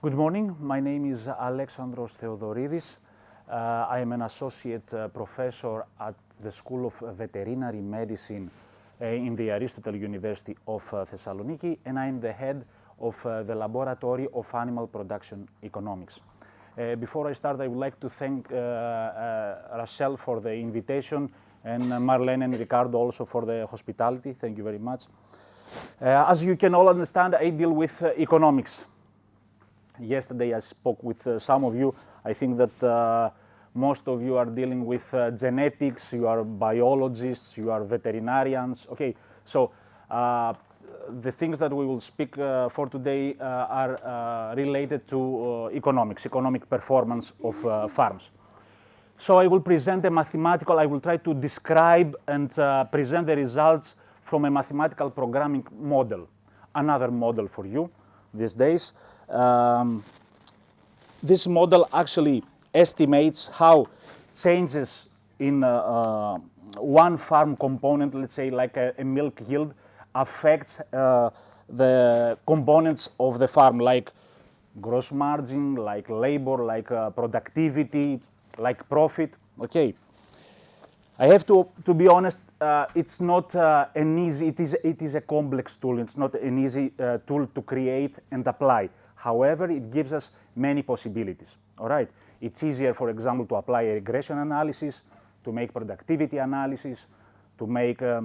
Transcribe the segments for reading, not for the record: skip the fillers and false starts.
Good morning. My name is Alexandros Theodoridis. I am an associate professor at the School of Veterinary Medicine in the Aristotle University of Thessaloniki, and I am the head of the Laboratory of Animal Production Economics. Before I start, I would like to thank Rachel for the invitation and Marlene and Ricardo also for the hospitality. Thank you very much. As you can all understand, I deal with economics. Yesterday I spoke with some of you. I think that most of you are dealing with genetics, you are biologists, you are veterinarians. Okay, so the things that we will speak for today are related to economics, economic performance of farms. So I will present a mathematical, I will try to describe and present the results from a mathematical programming model, another model for you these days. This model actually estimates how changes in one farm component, let's say like a milk yield, affects the components of the farm, like gross margin, like labor, like productivity, like profit. Okay. I have to be honest, it's not an easy, it is a complex tool. It's not an easy tool to create and apply. However, it gives us many possibilities, all right? It's easier, for example, to apply a regression analysis, to make productivity analysis, to make a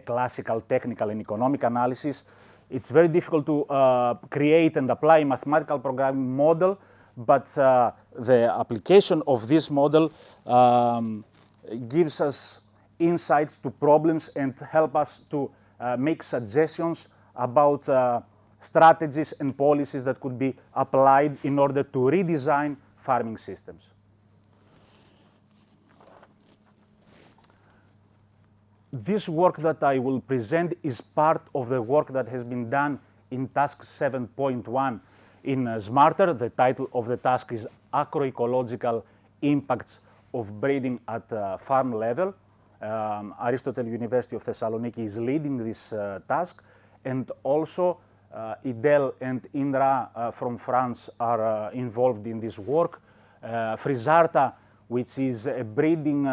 classical technical and economic analysis. It's very difficult to create and apply a mathematical programming model, but the application of this model gives us insights to problems and help us to make suggestions about strategies and policies that could be applied in order to redesign farming systems. This work that I will present is part of the work that has been done in task 7.1 in Smarter. The title of the task is Agroecological Impacts of Breeding at Farm Level. Aristotle University of Thessaloniki is leading this task, and also IDEL and INRA from France are involved in this work. Frisarta, which is a breeding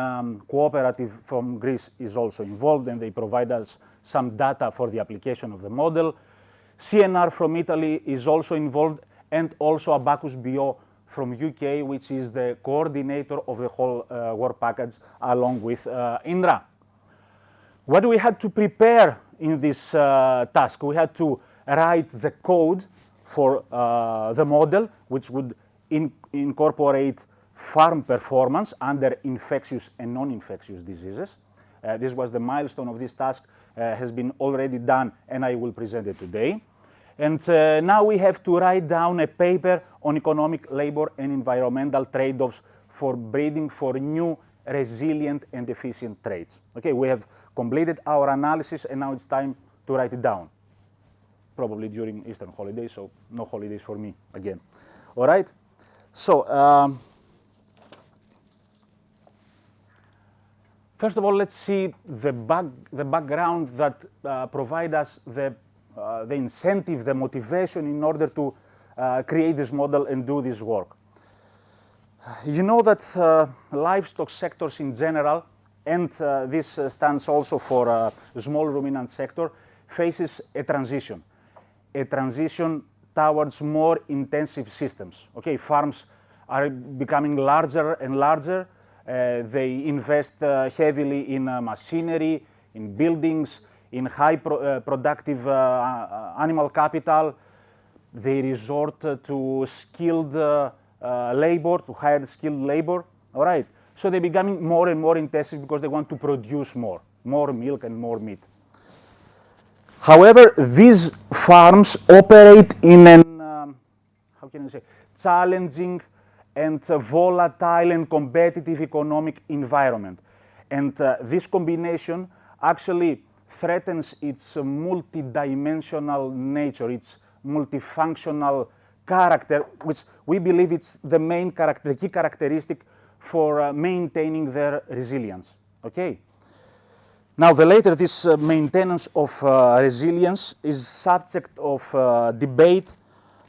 cooperative from Greece, is also involved, and they provide us some data for the application of the model. CNR from Italy is also involved, and also Abacus Bio from UK, which is the coordinator of the whole work package along with INRA. What we had to prepare in this task, we had to write the code for the model, which would incorporate farm performance under infectious and non-infectious diseases. This was the milestone of this task, has been already done, and I will present it today. And now we have to write down a paper on economic, labor, and environmental trade-offs for breeding for new, resilient, and efficient traits. Okay, we have completed our analysis, and now it's time to write it down. Probably during Easter holidays, so no holidays for me again. All right? So, first of all, let's see the background that provide us the incentive, the motivation in order to create this model and do this work. You know that livestock sectors in general, and this stands also for small ruminant sector, faces a transition towards more intensive systems. Okay, farms are becoming larger and larger. They invest heavily in machinery, in buildings, in high productive animal capital. They resort to skilled labor, to hired skilled labor. All right, so they're becoming more and more intensive because they want to produce more milk and more meat. However, these farms operate in an, challenging and volatile and competitive economic environment. And this combination actually threatens its multidimensional nature, its multifunctional character, which we believe it's the key characteristic for maintaining their resilience. Okay. Now, this maintenance of resilience is subject of debate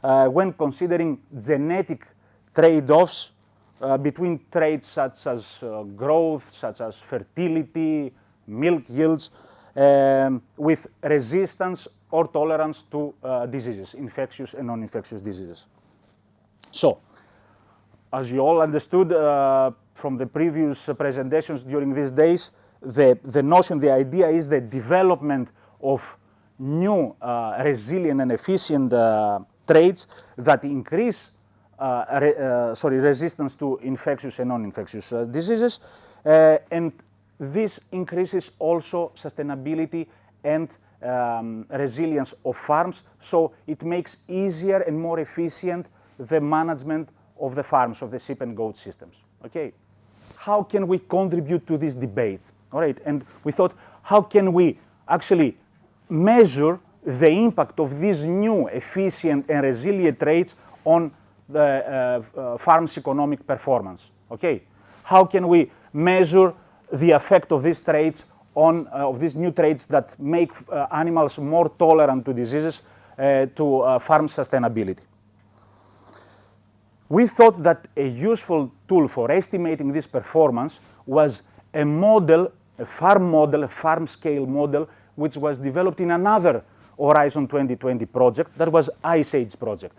when considering genetic trade-offs between traits such as growth, such as fertility, milk yields, with resistance or tolerance to diseases, infectious and non-infectious diseases. So, as you all understood from the previous presentations during these days, the notion, the idea is the development of new resilient and efficient traits that increase resistance to infectious and non-infectious diseases, and this increases also sustainability and resilience of farms, so it makes easier and more efficient the management of the farms, of the sheep and goat systems. Okay, how can we contribute to this debate? All right, and we thought, how can we actually measure the impact of these new efficient and resilient traits on the farm's economic performance? Okay, how can we measure the effect of these traits on of these new traits that make animals more tolerant to diseases to farm sustainability? We thought that a useful tool for estimating this performance was a model, a farm scale model, which was developed in another Horizon 2020 project, that was Ice Age project.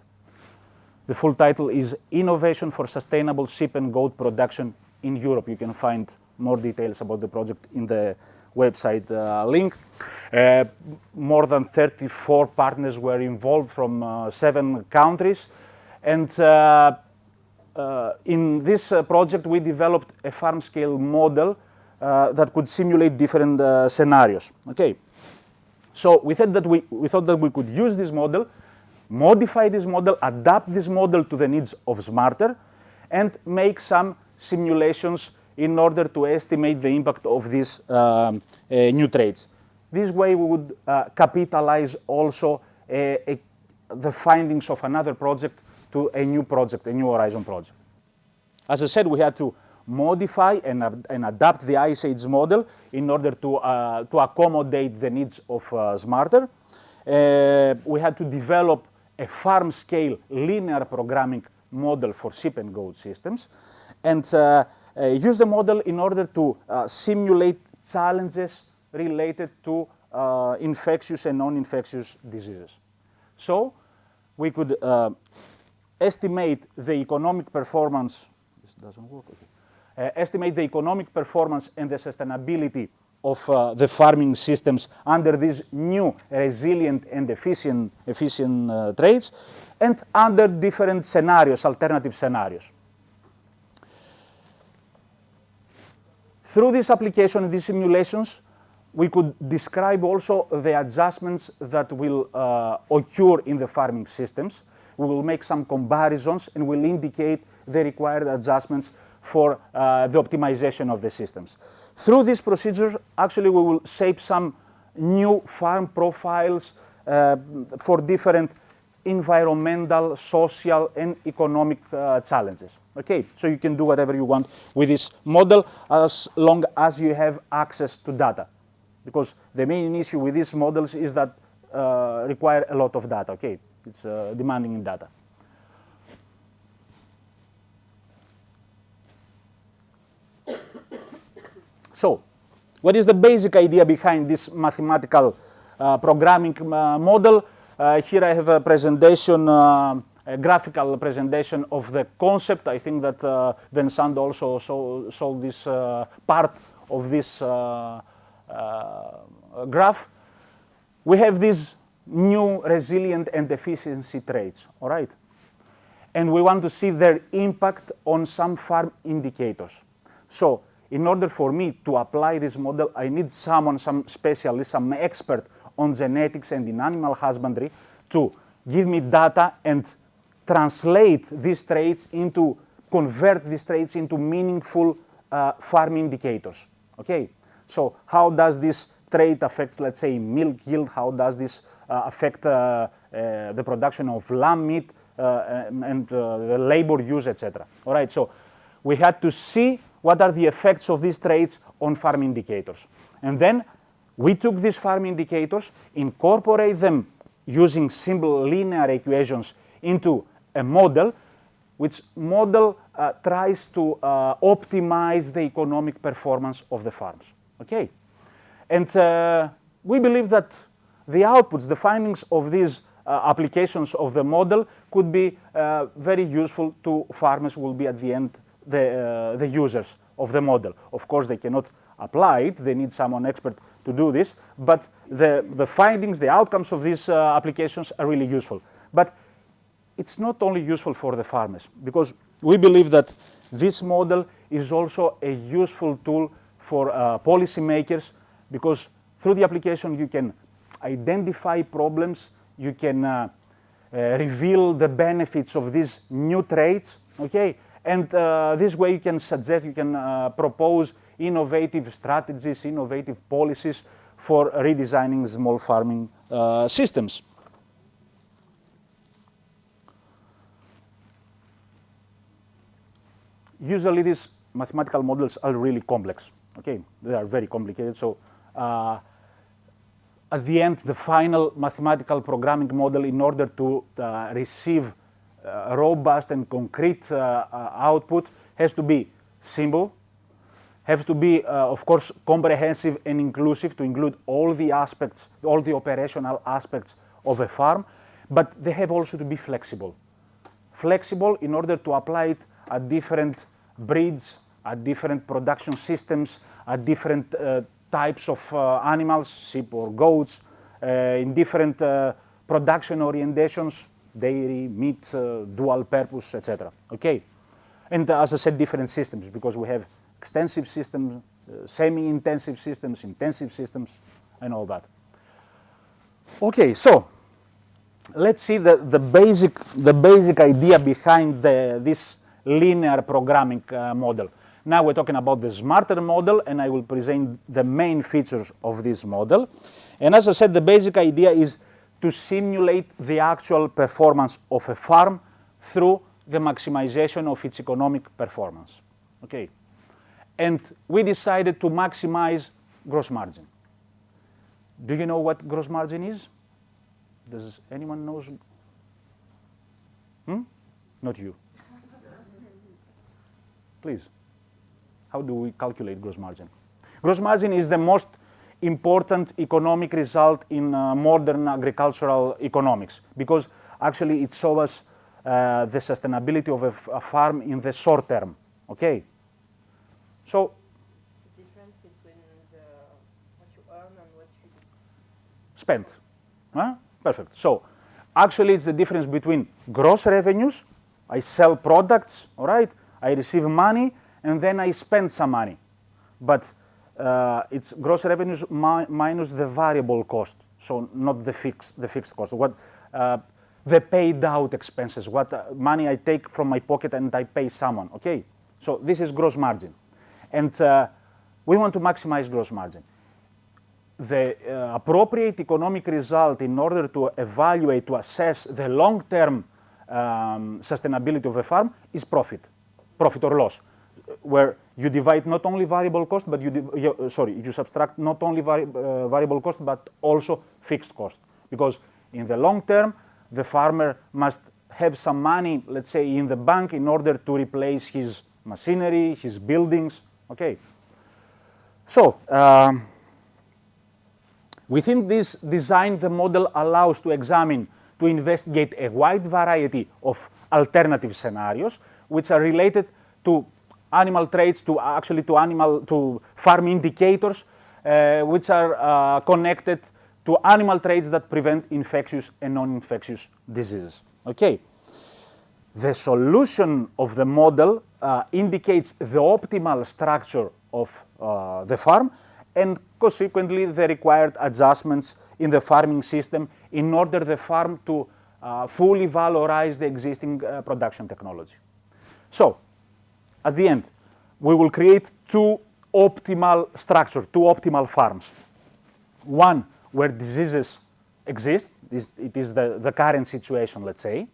The full title is Innovation for Sustainable Sheep and Goat Production in Europe. You can find more details about the project in the website link. More than 34 partners were involved from 7 countries. And in this project, we developed a farm scale model that could simulate different scenarios. Okay, so we thought that we could use this model, modify this model, adapt this model to the needs of Smarter, and make some simulations in order to estimate the impact of these new traits. This way we would capitalize also the findings of another project to a new project, a new Horizon project. As I said, we had to modify and adapt the Ice Age model in order to accommodate the needs of Smarter. We had to develop a farm-scale linear programming model for sheep and goat systems, and use the model in order to simulate challenges related to infectious and non-infectious diseases. So we could estimate the economic performance. This doesn't work. Okay. Estimate the economic performance and the sustainability of the farming systems under these new resilient and efficient traits, and under different scenarios, alternative scenarios. Through this application and these simulations, we could describe also the adjustments that will occur in the farming systems. We will make some comparisons and will indicate the required adjustments for the optimization of the systems. Through these procedures, actually, we will shape some new farm profiles for different environmental, social, and economic challenges. Okay, so you can do whatever you want with this model as long as you have access to data, because the main issue with these models is that require a lot of data. Okay, it's demanding in data. So, what is the basic idea behind this mathematical programming model? Here I have a presentation, a graphical presentation of the concept. I think that Vincent also saw this part of this graph. We have these new resilient and efficiency traits, all right? And we want to see their impact on some farm indicators. So, in order for me to apply this model, I need someone, some specialist, some expert on genetics and in animal husbandry to give me data and translate these traits into, convert these traits into meaningful farm indicators. Okay, so how does this trait affect, let's say, milk yield? How does this affect the production of lamb meat and the labor use, etc. All right, so we had to see what are the effects of these traits on farm indicators. And then we took these farm indicators, incorporate them using simple linear equations into a model, which model tries to optimize the economic performance of the farms. Okay, and we believe that the outputs, the findings of these applications of the model could be very useful to farmers who will be at the end the users of the model. Of course, they cannot apply it, they need someone expert to do this, but the findings, the outcomes of these applications are really useful. But it's not only useful for the farmers, because we believe that this model is also a useful tool for policymakers, because through the application you can identify problems, you can reveal the benefits of these new traits, okay? And this way you can suggest, you can propose innovative strategies, innovative policies for redesigning small farming systems. Usually these mathematical models are really complex, okay? They are very complicated, so at the end, the final mathematical programming model, in order to receive robust and concrete output, has to be simple, has to be, of course, comprehensive and inclusive, to include all the aspects, all the operational aspects of a farm, but they have also to be flexible. Flexible in order to apply it at different breeds, at different production systems, at different types of animals, sheep or goats, in different production orientations, dairy, meat, dual purpose, etc. Okay, and as I said, different systems, because we have extensive systems, semi-intensive systems, intensive systems, and all that. Okay, so let's see the basic idea behind this linear programming model. Now we're talking about the smarter model, and I will present the main features of this model. And as I said, the basic idea is to simulate the actual performance of a farm through the maximization of its economic performance. Okay, and we decided to maximize gross margin. Do you know what gross margin is? Does anyone know? Not you. Please. How do we calculate gross margin? Gross margin is the most important economic result in modern agricultural economics, because actually it shows us the sustainability of a farm in the short term. Okay? So, the difference between what you earn and what you spend. Huh? Perfect. So, actually it's the difference between gross revenues, I sell products, all right, I receive money, and then I spend some money. But it's gross revenues minus the variable cost, so not the fixed cost. What the paid out expenses, what money I take from my pocket and I pay someone. Okay, so this is gross margin, and we want to maximize gross margin. The appropriate economic result in order to evaluate, to assess the long-term sustainability of a farm is profit or loss, where you divide not only variable cost, but you subtract not only variable cost, but also fixed cost. Because in the long term, the farmer must have some money, let's say, in the bank in order to replace his machinery, his buildings. Okay. So, within this design, the model allows to examine, to investigate a wide variety of alternative scenarios, which are related to animal traits, to farm indicators, which are connected to animal traits that prevent infectious and non-infectious diseases. Okay. The solution of the model indicates the optimal structure of the farm, and consequently the required adjustments in the farming system in order the farm to fully valorize the existing production technology. So, at the end, we will create two optimal structures, two optimal farms. One where diseases exist, it is the current situation, let's say.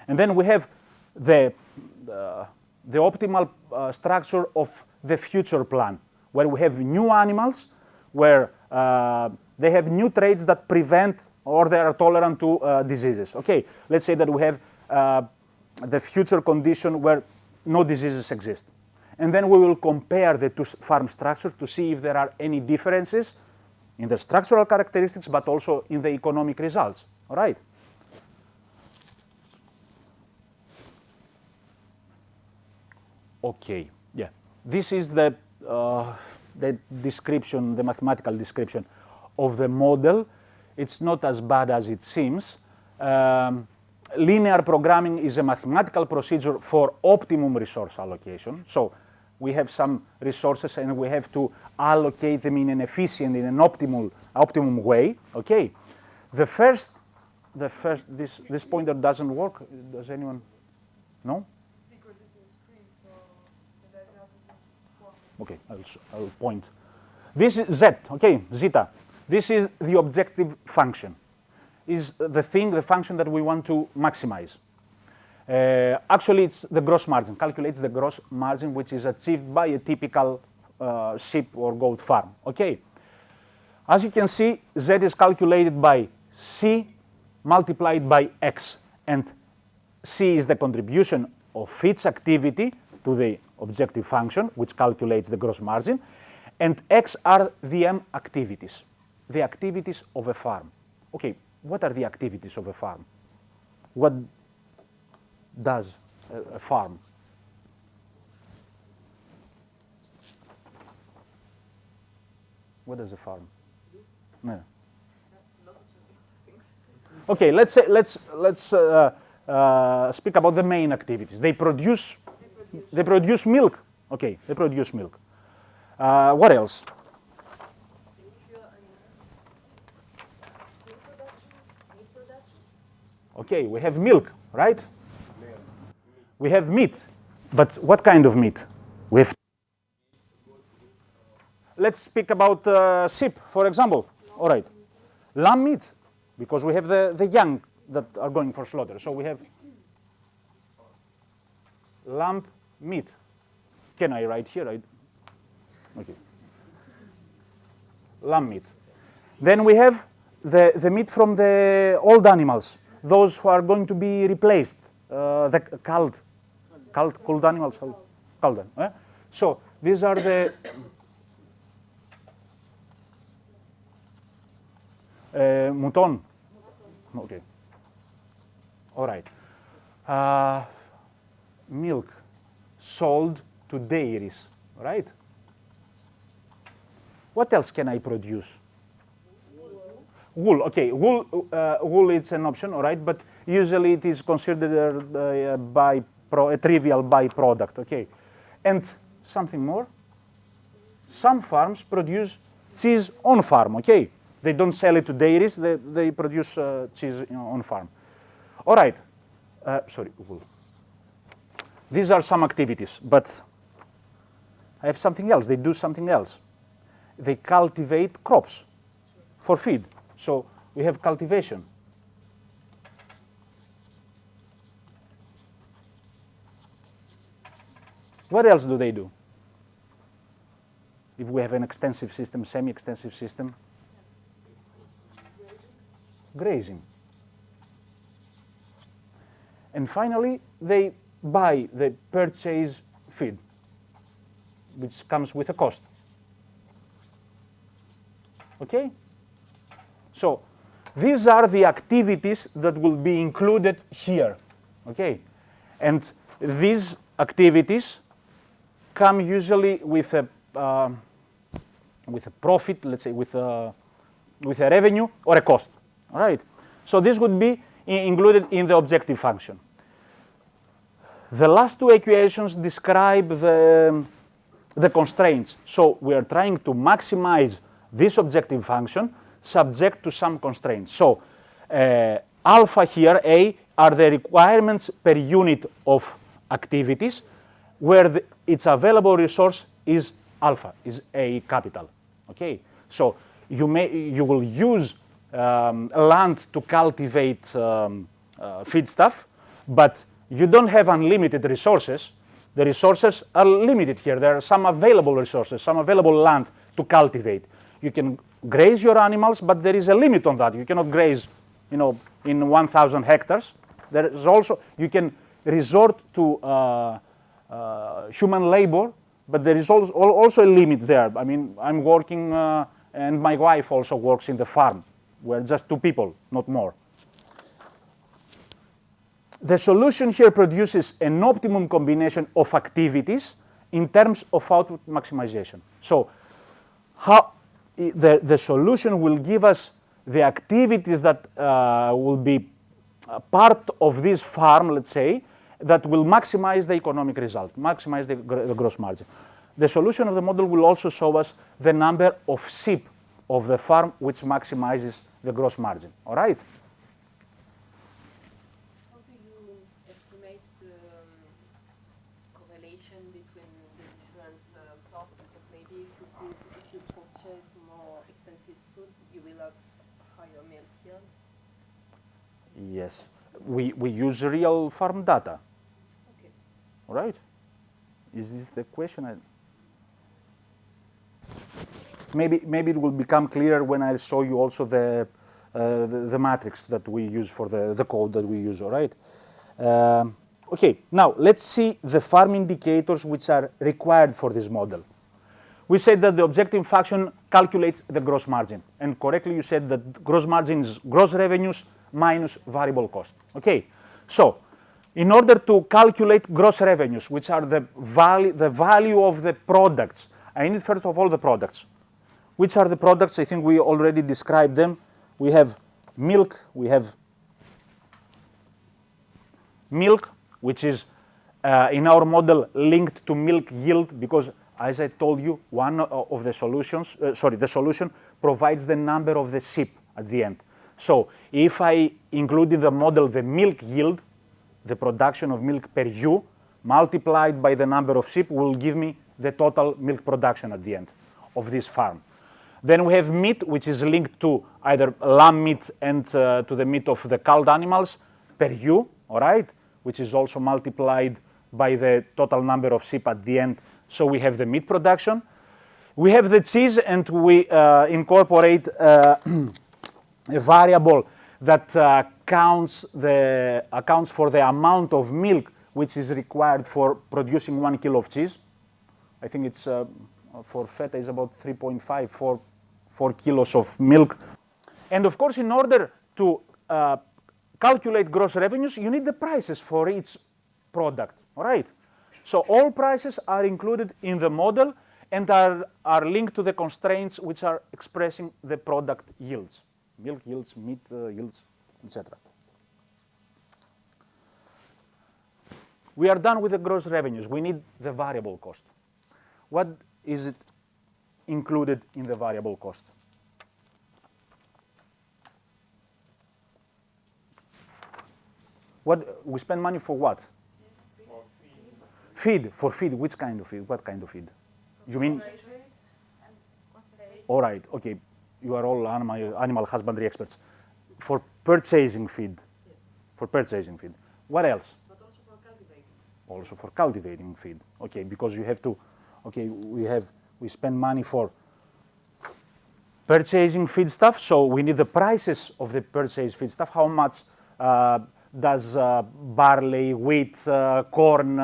And then we have the optimal structure of the future plan, where we have new animals, where they have new traits that prevent or they are tolerant to diseases. Okay, let's say that we have the future condition where no diseases exist. And then we will compare the two farm structures to see if there are any differences in the structural characteristics, but also in the economic results, all right? Okay, yeah. This is the description, the mathematical description of the model. It's not as bad as it seems. Linear programming is a mathematical procedure for optimum resource allocation. So we have some resources and we have to allocate them in an efficient, in an optimum way. Okay. This pointer doesn't work. Does anyone? No? It's because it's a screen, so the layout isn't working. Okay, I'll point. This is Z, okay, zeta. This is the objective function. Is the function that we want to maximize. Actually, it's the gross margin, calculates the gross margin which is achieved by a typical sheep or goat farm, okay? As you can see, Z is calculated by C multiplied by X, and C is the contribution of its activity to the objective function, which calculates the gross margin, and X are the M activities, the activities of a farm. Okay, what are the activities of a farm? What does a farm? What does a farm? No. Okay, let's speak about the main activities. They produce milk. Okay, they produce milk. What else? Okay, we have milk, right? We have meat, but what kind of meat? We have. Let's speak about sheep, for example. All right, lamb meat, because we have the young that are going for slaughter. So we have lamb meat. Can I write here? Okay. Lamb meat. Then we have the meat from the old animals, those who are going to be replaced, the culled animals, culled. So these are the mouton. Okay. All right. Milk sold to dairies, right? What else can I produce? Wool. Okay, wool is an option, all right, but usually it is considered a trivial byproduct, okay. And something more, some farms produce cheese on farm, okay. They don't sell it to dairies, they produce cheese on farm. All right, sorry, wool. These are some activities, but I have something else. They do something else. They cultivate crops for feed. So we have cultivation. What else do they do? If we have an extensive system, semi-extensive system? Grazing. And finally, they purchase feed, which comes with a cost. Okay? So these are the activities that will be included here. Okay? And these activities come usually with a profit, let's say with a revenue or a cost. All right? So this would be included in the objective function. The last two equations describe the constraints. So we are trying to maximize this objective function subject to some constraints. So alpha here, A, are the requirements per unit of activities where its available resource is alpha, is A capital. Okay? So you will use land to cultivate feedstuff, but you don't have unlimited resources. The resources are limited here. There are some available resources, some available land to cultivate. You can graze your animals, but there is a limit on that. You cannot graze, in 1,000 hectares. There is also, you can resort to human labor, but there is also a limit there. I mean, I'm working and my wife also works in the farm. We're just two people, not more. The solution here produces an optimum combination of activities in terms of output maximization. So the solution will give us the activities that will be part of this farm, let's say, that will maximize the economic result, maximize the gross margin. The solution of the model will also show us the number of sheep of the farm, which maximizes the gross margin, all right? How do you estimate the correlation between the different crops? Because maybe if you purchase more expensive food, you will have higher milk yield. Yes, we use real farm data. Okay. All right? Is this the question? Maybe it will become clearer when I show you also the matrix that we use for the code that we use, all right? Okay, now let's see the farm indicators which are required for this model. We said that the objective function calculates the gross margin, and correctly you said that gross margin is gross revenues minus variable cost. Okay, so in order to calculate gross revenues, which are the value of the products, I need first of all the products. Which are the products? I think we already described them. We have milk, which is in our model linked to milk yield, because as I told you, one of the solutions, the solution provides the number of the sheep at the end. So if I include in the model the milk yield, the production of milk per ewe, multiplied by the number of sheep will give me the total milk production at the end of this farm. Then we have meat, which is linked to either lamb meat and to the meat of the culled animals per ewe, all right, which is also multiplied by the total number of sheep at the end. So we have the meat production. We have the cheese, and we incorporate a variable that accounts for the amount of milk which is required for producing 1 kilo of cheese. I think it's for feta is about 3.5, 4 kilos of milk. And of course, in order to calculate gross revenues, you need the prices for each product, all right? So all prices are included in the model and are linked to the constraints which are expressing the product yields, milk yields, meat yields, etc. We are done with the gross revenues. We need the variable cost. What is it included in the variable cost? What we spend money for what? Feed. For feed. Which kind of feed? What kind of feed? You mean? All right. Okay. You are all animal husbandry experts. For purchasing feed. Yes. For purchasing feed. What else? But also for cultivating. Also for cultivating feed. Okay, because you have to. Okay, we spend money for purchasing feed stuff, so we need the prices of the purchased feed stuff. How much does barley, wheat, corn,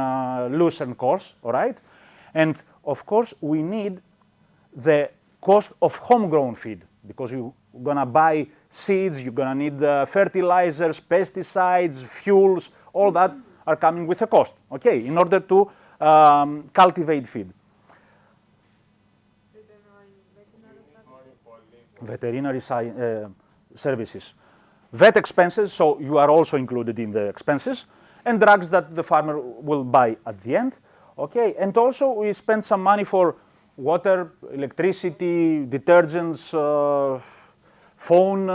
lucerne cost, all right? And of course, we need the cost of homegrown feed, because you're gonna buy seeds, you're gonna need fertilizers, pesticides, fuels, all that are coming with a cost, okay, in order to cultivate feed. Veterinary services. Vet expenses, so you are also included in the expenses, and drugs that the farmer will buy at the end, okay? And also we spend some money for water, electricity, detergents, phone,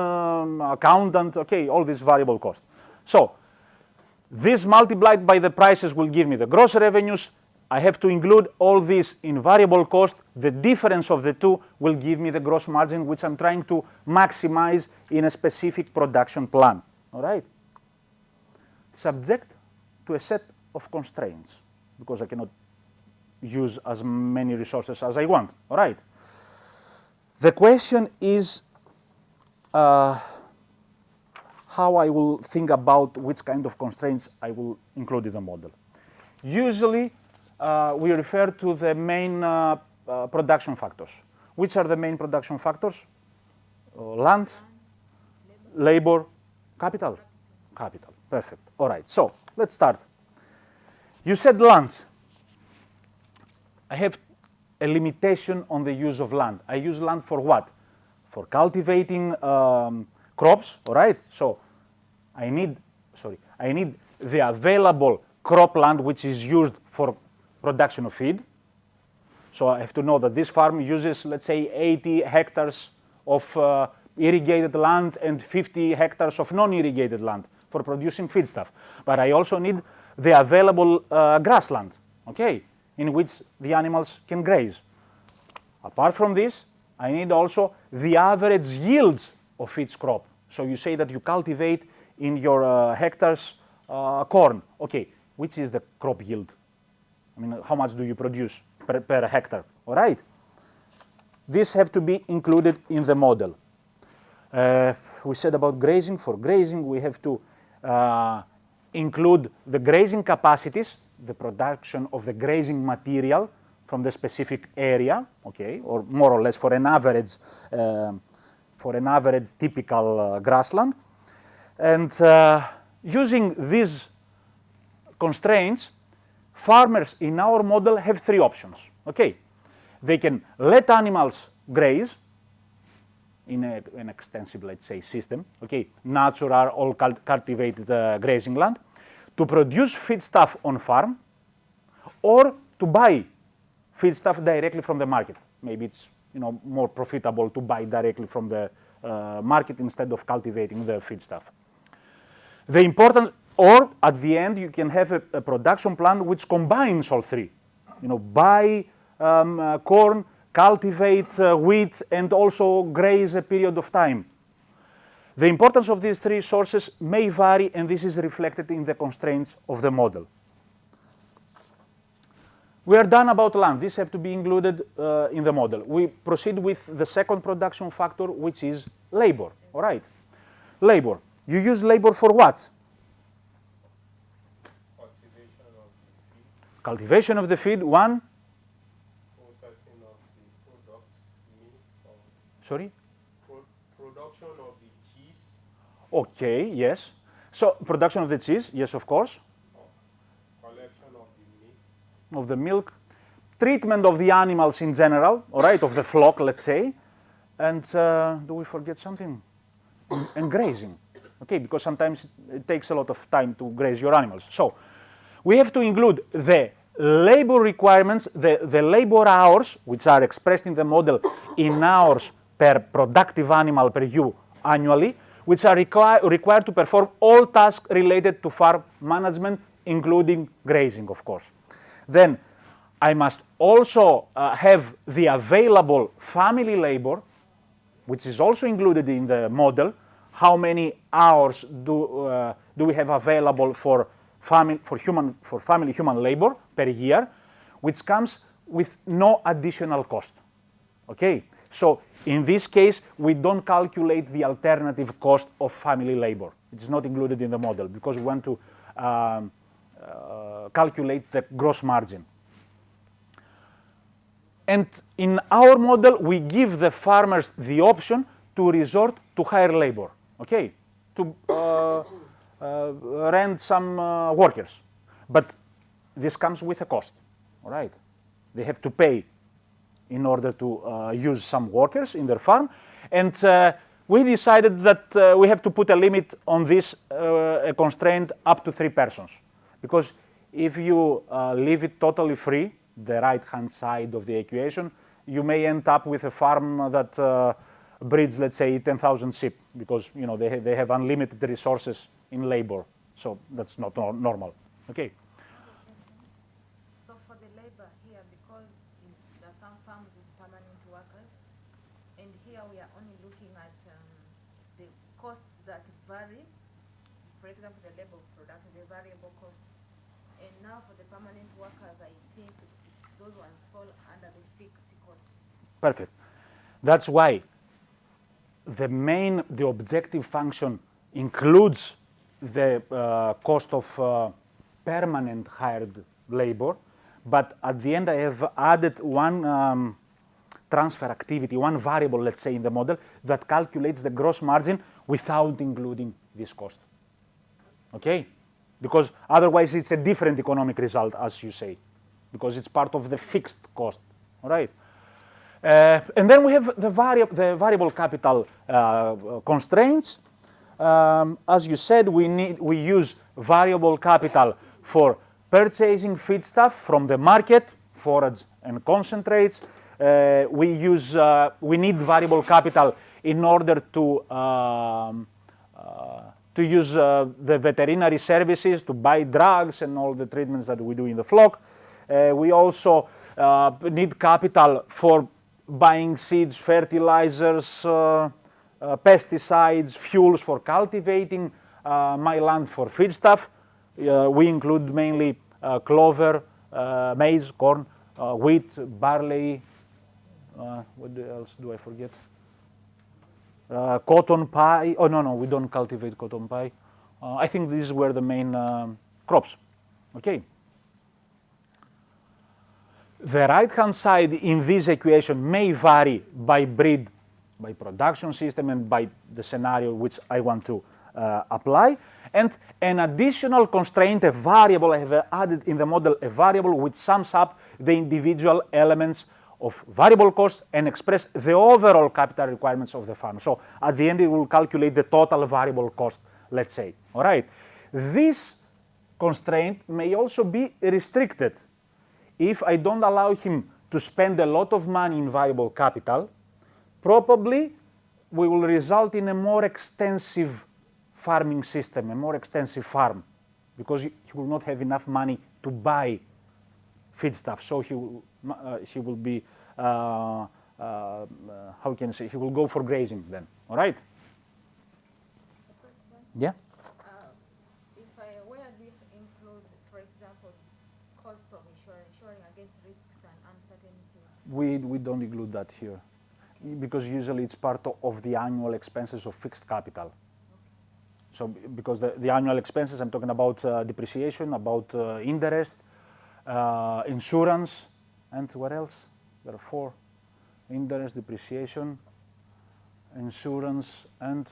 accountant, okay, all these variable costs. So this multiplied by the prices will give me the gross revenues. I have to include all this in variable cost. The difference of the two will give me the gross margin, which I'm trying to maximize in a specific production plan, all right? Subject to a set of constraints, because I cannot use as many resources as I want, all right? The question is, how I will think about which kind of constraints I will include in the model. Usually, we refer to the main production factors. Which are the main production factors? Land, labor, capital? Capital, perfect. All right, so let's start. You said land. I have a limitation on the use of land. I use land for what? For cultivating crops, all right? So I need the available cropland which is used for production of feed. So I have to know that this farm uses, let's say, 80 hectares of irrigated land and 50 hectares of non-irrigated land for producing feedstuff. But I also need the available grassland, okay, in which the animals can graze. Apart from this, I need also the average yields of each crop. So you say that you cultivate in your hectares corn. Okay, which is the crop yield? I mean, how much do you produce per hectare? All right. These have to be included in the model. We said about grazing. For grazing, we have to include the grazing capacities, the production of the grazing material from the specific area, okay, or more or less for an average typical grassland. And using these constraints, farmers in our model have three options, okay. They can let animals graze in an extensive, let's say, system, okay, natural or cultivated grazing land, to produce feedstuff on farm, or to buy feedstuff directly from the market. Maybe it's more profitable to buy directly from the market instead of cultivating the feedstuff. The important, or at the end, you can have a production plan which combines all three. Buy corn, cultivate wheat, and also graze a period of time. The importance of these three sources may vary, and this is reflected in the constraints of the model. We are done about land. These have to be included in the model. We proceed with the second production factor, which is labor. All right. Labor. You use labor for what? Cultivation of the feed, one. Processing of the product, milk. Sorry? Production of the cheese. Okay, yes. So, production of the cheese, yes, of course. Collection of the milk. Of the milk. Treatment of the animals in general, all right, of the flock, let's say. And do we forget something? And grazing. Okay, because sometimes it takes a lot of time to graze your animals. So, we have to include the labor requirements, the labor hours, which are expressed in the model in hours per productive animal per ewe annually, which are required to perform all tasks related to farm management, including grazing, of course. Then I must also have the available family labor, which is also included in the model. How many hours do we have available for family human labor per year, which comes with no additional cost. Okay, so in this case, we don't calculate the alternative cost of family labor. It is not included in the model because we want to calculate the gross margin. And in our model, we give the farmers the option to resort to hire labor, okay, to rent some workers. But this comes with a cost, all right? They have to pay in order to use some workers in their farm. And we decided that we have to put a limit on this constraint up to 3 persons. Because if you leave it totally free, the right-hand side of the equation, you may end up with a farm that breeds, let's say, 10,000 sheep, because they have unlimited resources in labor. So that's not normal. Okay. So for the labor here, because there are some farms with permanent workers, and here we are only looking at the costs that vary. For example, the labor production, the variable costs. And now for the permanent workers, I think those ones fall under the fixed cost. Perfect. That's why the objective function includes the cost of permanent hired labor, but at the end I have added one transfer activity, one variable, let's say, in the model that calculates the gross margin without including this cost. Okay? Because otherwise it's a different economic result, as you say, because it's part of the fixed cost. All right? And then we have the variable capital constraints. As you said, we use variable capital for purchasing feedstuff from the market, forage and concentrates. We need variable capital in order to use the veterinary services, to buy drugs and all the treatments that we do in the flock. We also need capital for buying seeds, fertilizers, pesticides, fuels for cultivating my land for feedstuff. We include mainly clover, maize, corn, wheat, barley. What else do I forget? Cotton pie. Oh, no, we don't cultivate cotton pie. I think these were the main crops. Okay. The right-hand side in this equation may vary by breed, by production system, and by the scenario which I want to apply. And an additional constraint, a variable, I have added in the model a variable which sums up the individual elements of variable cost and express the overall capital requirements of the farm. So at the end, it will calculate the total variable cost, let's say. All right. This constraint may also be restricted. If I don't allow him to spend a lot of money in variable capital, probably we will result in a more extensive farming system, a more extensive farm, because he will not have enough money to buy feedstuff. So he will be, how can I say, he will go for grazing then, all right? Yeah? If where do you include, for example, cost of insuring against risks and uncertainties? We don't include that here, because usually it's part of the annual expenses of fixed capital. So because the annual expenses, I'm talking about depreciation, about interest, insurance, and what else? There are 4. Interest, depreciation, insurance, and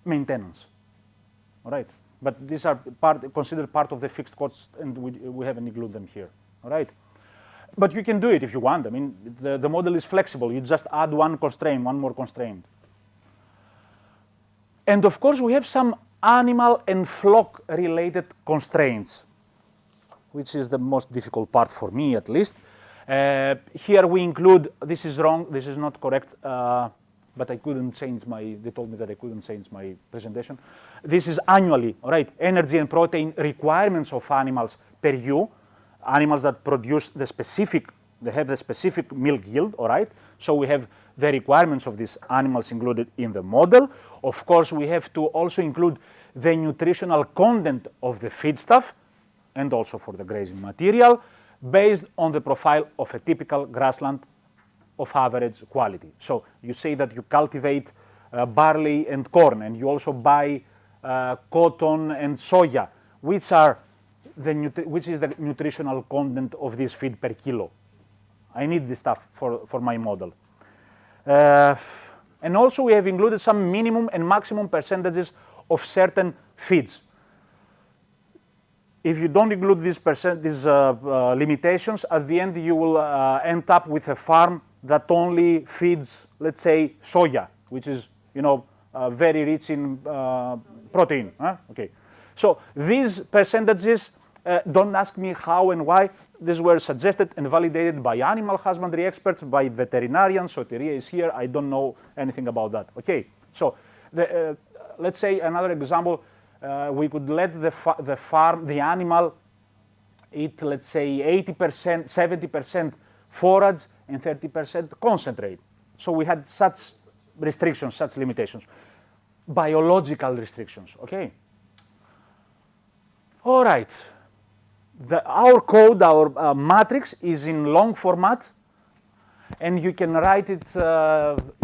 maintenance. All right? But these are considered part of the fixed costs, and we haven't included them here. All right? But you can do it if you want. I mean, the model is flexible. You just add one more constraint. And of course, we have some animal and flock related constraints, which is the most difficult part for me, at least. Here we include, this is wrong, this is not correct, but I couldn't change they told me that I couldn't change my presentation. This is annually, all right, energy and protein requirements of animals per ewe, animals that produce they have the specific milk yield, all right? So we have the requirements of these animals included in the model. Of course, we have to also include the nutritional content of the feedstuff and also for the grazing material based on the profile of a typical grassland of average quality. So you say that you cultivate barley and corn, and you also buy cotton and soya, which is the nutritional content of this feed per kilo. I need this stuff for my model. And also we have included some minimum and maximum percentages of certain feeds. If you don't include these limitations, at the end you will end up with a farm that only feeds, let's say, soya, which is, very rich in protein. Huh? Okay. So these percentages, don't ask me how and why. These were suggested and validated by animal husbandry experts, by veterinarians. Soteria is here. I don't know anything about that. Okay. So let's say another example. We could let the animal eat, let's say, 80%, 70% forage and 30% concentrate. So we had such restrictions, such limitations, biological restrictions. Okay. All right. Our code, our matrix is in long format, and you can write it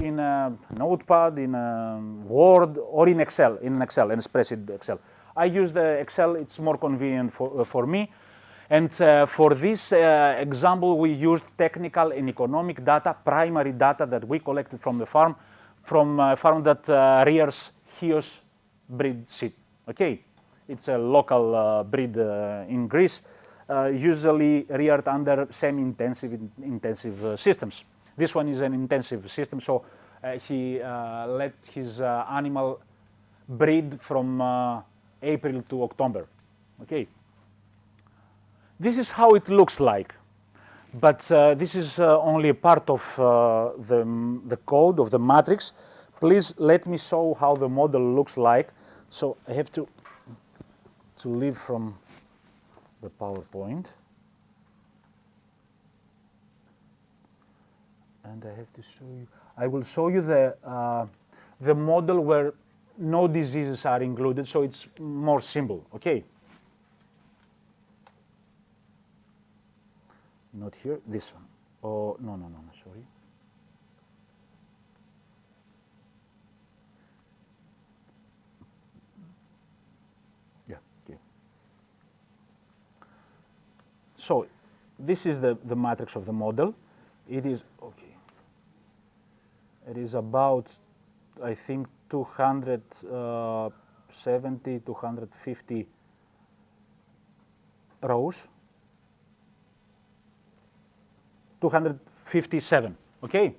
in a notepad, in a Word, or in Excel, an spreadsheet Excel. I use the Excel, it's more convenient for me. And for this example, we used technical and economic data, primary data that we collected from the farm, from a farm that rears Chios breed sheep. Okay, it's a local breed in Greece, usually reared under semi-intensive, intensive systems. This one is an intensive system, so he let his animal breed from April to October. Okay. This is how it looks like, but this is only a part of the code of the matrix. Please let me show how the model looks like. So I have to leave from the PowerPoint, and I have to show you. I will show you the model where no diseases are included, so it's more simple. Okay. Not here, this one. Oh, no, sorry. Yeah, okay. So, this is the matrix of the model. It is, okay. It is about, I think, 270, 250 rows. 257, okay?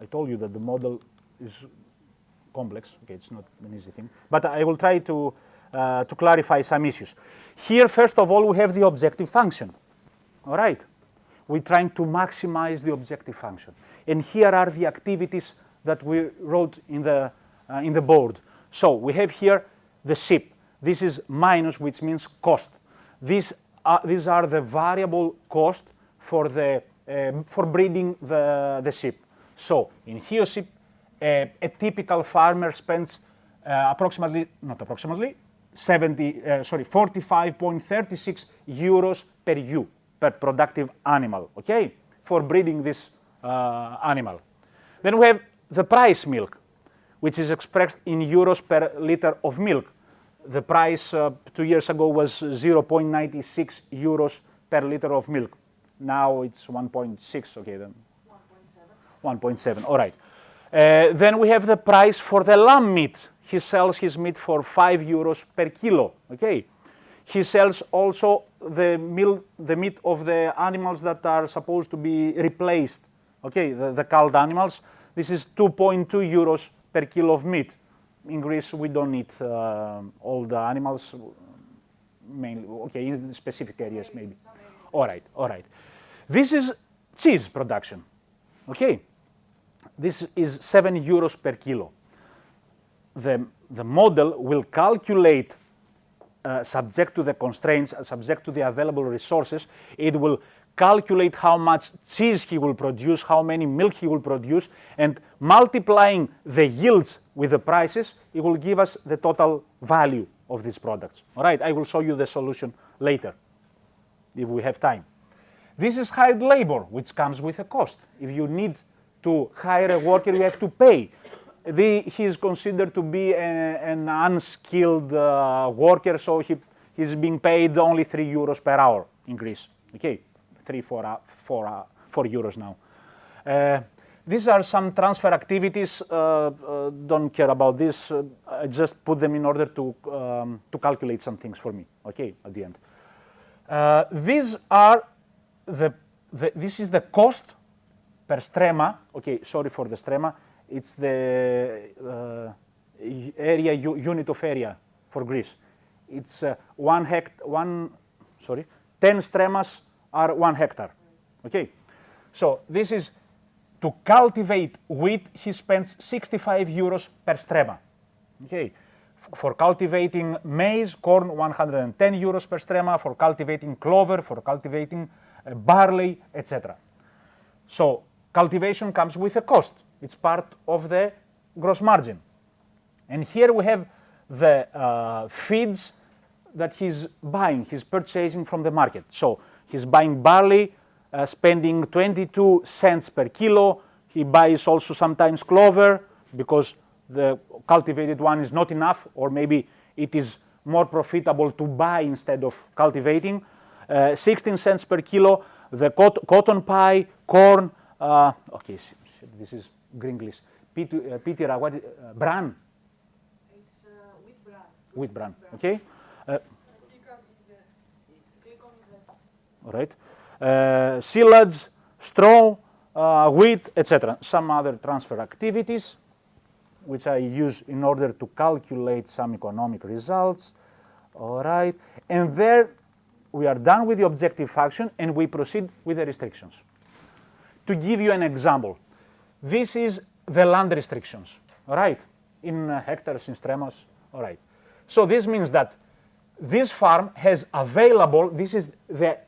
I told you that the model is complex, okay, it's not an easy thing, but I will try to clarify some issues. Here, first of all, we have the objective function, all right? We're trying to maximize the objective function. And here are the activities that we wrote in the board. So we have here the sheep. This is minus, which means cost. These are the variable cost for breeding the sheep. So in Chios sheep, a typical farmer spends 45.36 euros per ewe, per productive animal, okay, for breeding this animal. Then we have the price milk, which is expressed in euros per liter of milk. The price 2 years ago was 0.96 euros per liter of milk. Now it's 1.6, okay then. 1.7, all right. Then we have the price for the lamb meat. He sells his meat for 5 euros per kilo, okay. He sells also the meat of the animals that are supposed to be replaced, okay, the culled animals. This is 2.2 euros per kilo of meat. In Greece, we don't eat all the animals, mainly, okay, in specific areas maybe. All right, all right. This is cheese production, okay. This is 7 euros per kilo. The model will calculate, subject to the constraints, subject to the available resources, it will calculate how much cheese he will produce, how many milk he will produce, and multiplying the yields with the prices, it will give us the total value of these products. All right, I will show you the solution later, if we have time. This is hired labor, which comes with a cost. If you need to hire a worker, you have to pay. He is considered to be an unskilled worker, so he's being paid only 3 euros per hour in Greece. Okay, 4 euros now. These are some transfer activities. Don't care about this. I just put them in order to calculate some things for me. Okay, at the end. These are this is the cost per strema. Okay, sorry for the strema. It's the unit of area for Greece. It's 10 stremas are 1 hectare. Okay, so this is to cultivate wheat. He spends 65 euros per strema. Okay, for cultivating maize, corn, 110 euros per strema. For cultivating clover, for cultivating barley, etc. So cultivation comes with a cost. It's part of the gross margin. And here we have the feeds that he's buying, he's purchasing from the market. So He's buying barley, spending 22 cents per kilo. He buys also sometimes clover because the cultivated one is not enough, or maybe it is more profitable to buy instead of cultivating. 16 cents per kilo. The cotton pie, corn. Okay, this is Gringlish. Pitira, what? Bran. It's wheat bran. Wheat bran. Okay. All right. Silage, straw, wheat, etc. Some other transfer activities, which I use in order to calculate some economic results. All right. And there we are done with the objective function and we proceed with the restrictions. To give you an example, this is the land restrictions, all right, in hectares, in stremas, all right. So this means that this farm has available, this is the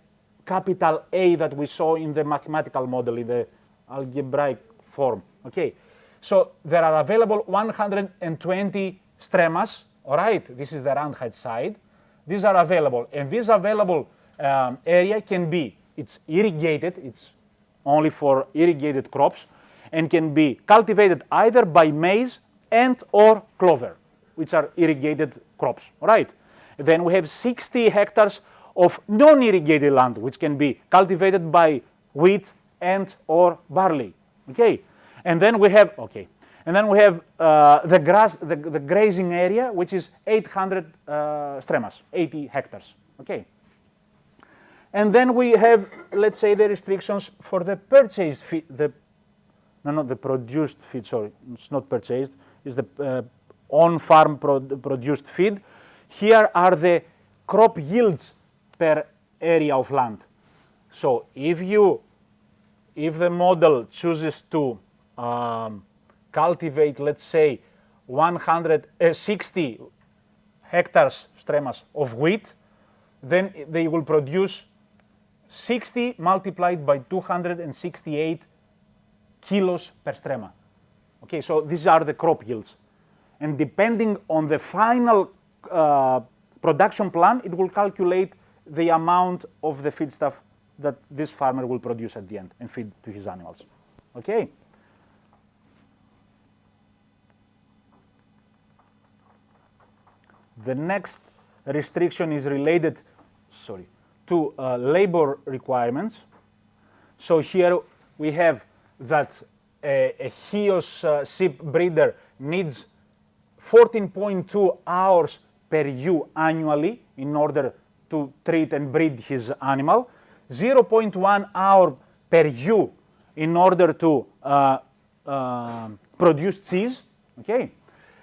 capital A that we saw in the mathematical model, in the algebraic form, okay. So there are available 120 stremas, all right, this is the round height side. These are available, and this available area can be, it's irrigated, it's only for irrigated crops, and can be cultivated either by maize and or clover, which are irrigated crops, all right? Then we have 60 hectares of non-irrigated land, which can be cultivated by wheat and or barley, okay? And then we have, the grass, the grazing area, which is 800 stremas, 80 hectares, okay? And then we have, let's say, the restrictions for the purchased feed, the produced feed, sorry, it's not purchased, it's the on-farm produced feed. Here are the crop yields per area of land. So if the model chooses to cultivate, let's say, 160 hectares stremas of wheat, then they will produce 60 multiplied by 268 kilos per strema. Okay, so these are the crop yields. And depending on the final production plan, it will calculate the amount of the feedstuff that this farmer will produce at the end and feed to his animals. Okay? The next restriction is related, to labor requirements. So here we have that a HEOS sheep breeder needs 14.2 hours per ewe annually in order to treat and breed his animal, 0.1 hour per ewe in order to produce cheese, okay?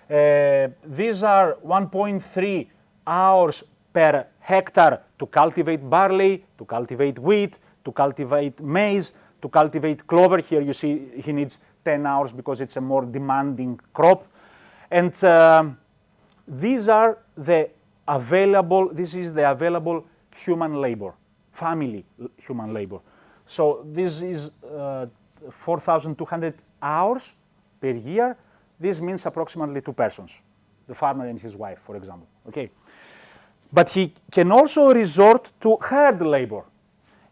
These are 1.3 hours per hectare to cultivate barley, to cultivate wheat, to cultivate maize, to cultivate clover. Here you see he needs 10 hours because it's a more demanding crop. And these are the available, this is the available human labor, family human labor. So this is 4,200 hours per year. This means approximately 2 persons, the farmer and his wife, for example, okay? But he can also resort to hired labor.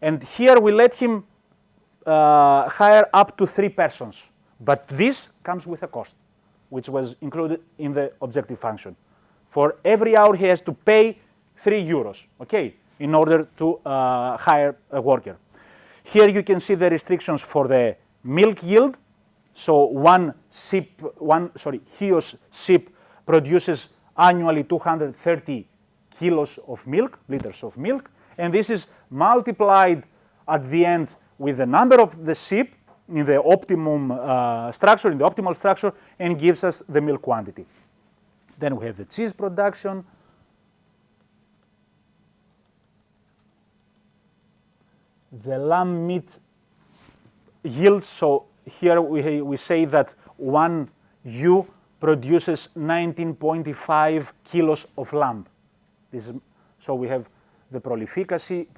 And here we let him hire up to 3 persons. But this comes with a cost, which was included in the objective function. For every hour he has to pay 3 euros, okay, in order to hire a worker. Here you can see the restrictions for the milk yield. So one HEOS sheep produces annually 230 kilos of milk, liters of milk, and this is multiplied at the end with the number of the sheep in the optimum structure, in the optimal structure, and gives us the milk quantity. Then we have the cheese production. The lamb meat yields, so here we say that one ewe produces 19.5 kilos of lamb. So we have the prolificacy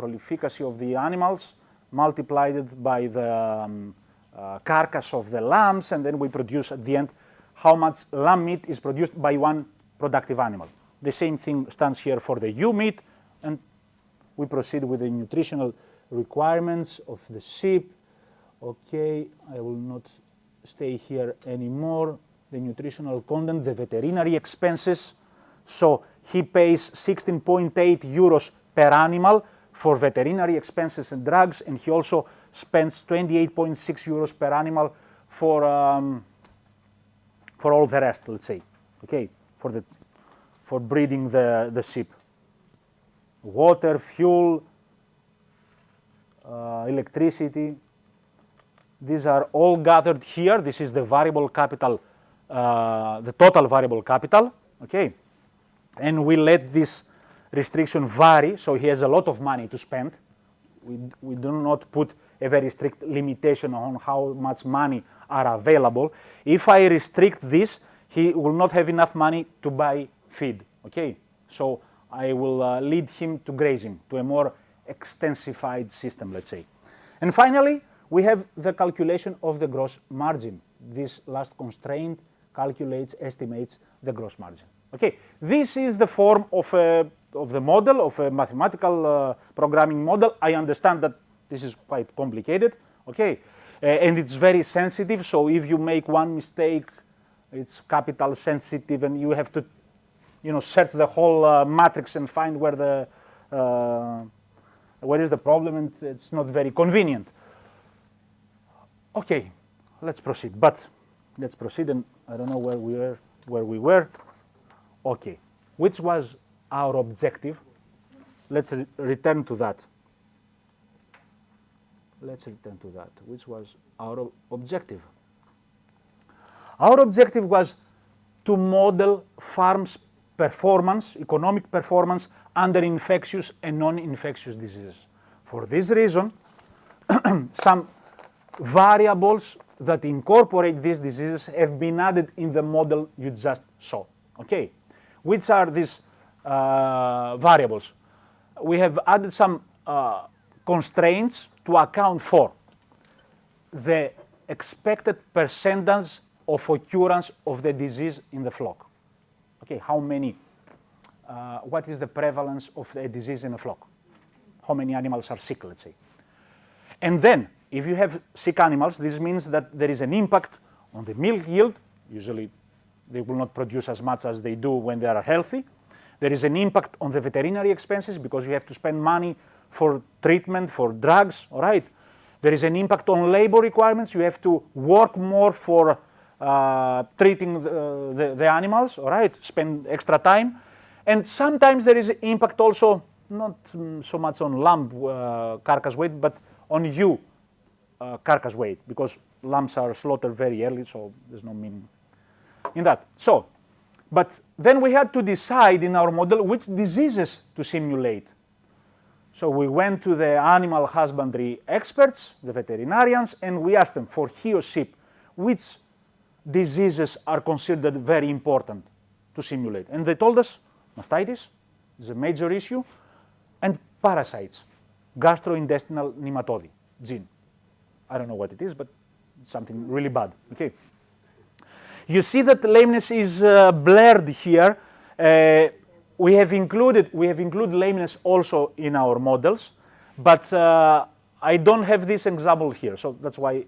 of the animals multiplied by the carcass of the lambs, and then we produce at the end how much lamb meat is produced by one productive animal. The same thing stands here for the ewe meat, and we proceed with the nutritional requirements of the ship. Okay, I will not stay here anymore. The nutritional content, the veterinary expenses. So he pays 16.8 euros per animal for veterinary expenses and drugs, and he also spends 28.6 euros per animal for all the rest, let's say, okay, for breeding the sheep. Water, fuel, electricity. These are all gathered here. This is the variable capital, the total variable capital, okay? And we let this restriction vary, so he has a lot of money to spend. We do not put a very strict limitation on how much money are available. If I restrict this, he will not have enough money to buy feed, okay? So I will lead him to grazing, to a more extensified system, let's say. And finally, we have the calculation of the gross margin. This last constraint calculates, estimates the gross margin. Okay, this is the form of the model, of a mathematical programming model. I understand that this is quite complicated, okay, and it's very sensitive. So if you make one mistake, it's capital sensitive, and you have to, search the whole matrix and find where is the problem, and it's not very convenient. Okay, let's proceed. But let's proceed, and I don't know where we were. Okay, which was our objective? Let's return to that. Which was our objective? Our objective was to model farms' performance, economic performance, under infectious and non-infectious diseases. For this reason, some variables that incorporate these diseases have been added in the model you just saw. Okay, which are these variables? We have added some constraints to account for the expected percentage of occurrence of the disease in the flock. Okay, how many, what is the prevalence of a disease in a flock? How many animals are sick, let's say. And then, if you have sick animals, this means that there is an impact on the milk yield. Usually, they will not produce as much as they do when they are healthy. There is an impact on the veterinary expenses because you have to spend money for treatment, for drugs, all right? There is an impact on labor requirements. You have to work more for treating the animals, all right? Spend extra time. And sometimes there is an impact also, not so much on lamb carcass weight, but on ewe carcass weight, because lambs are slaughtered very early, so there's no meaning in that. So, but then we had to decide in our model which diseases to simulate. So we went to the animal husbandry experts, the veterinarians, and we asked them for he or sheep, which diseases are considered very important to simulate. And they told us mastitis is a major issue, and parasites, gastrointestinal nematode gene. I don't know what it is, but it's something really bad, okay? You see that lameness is blurred here. We have included lameness also in our models, but I don't have this example here, so that's why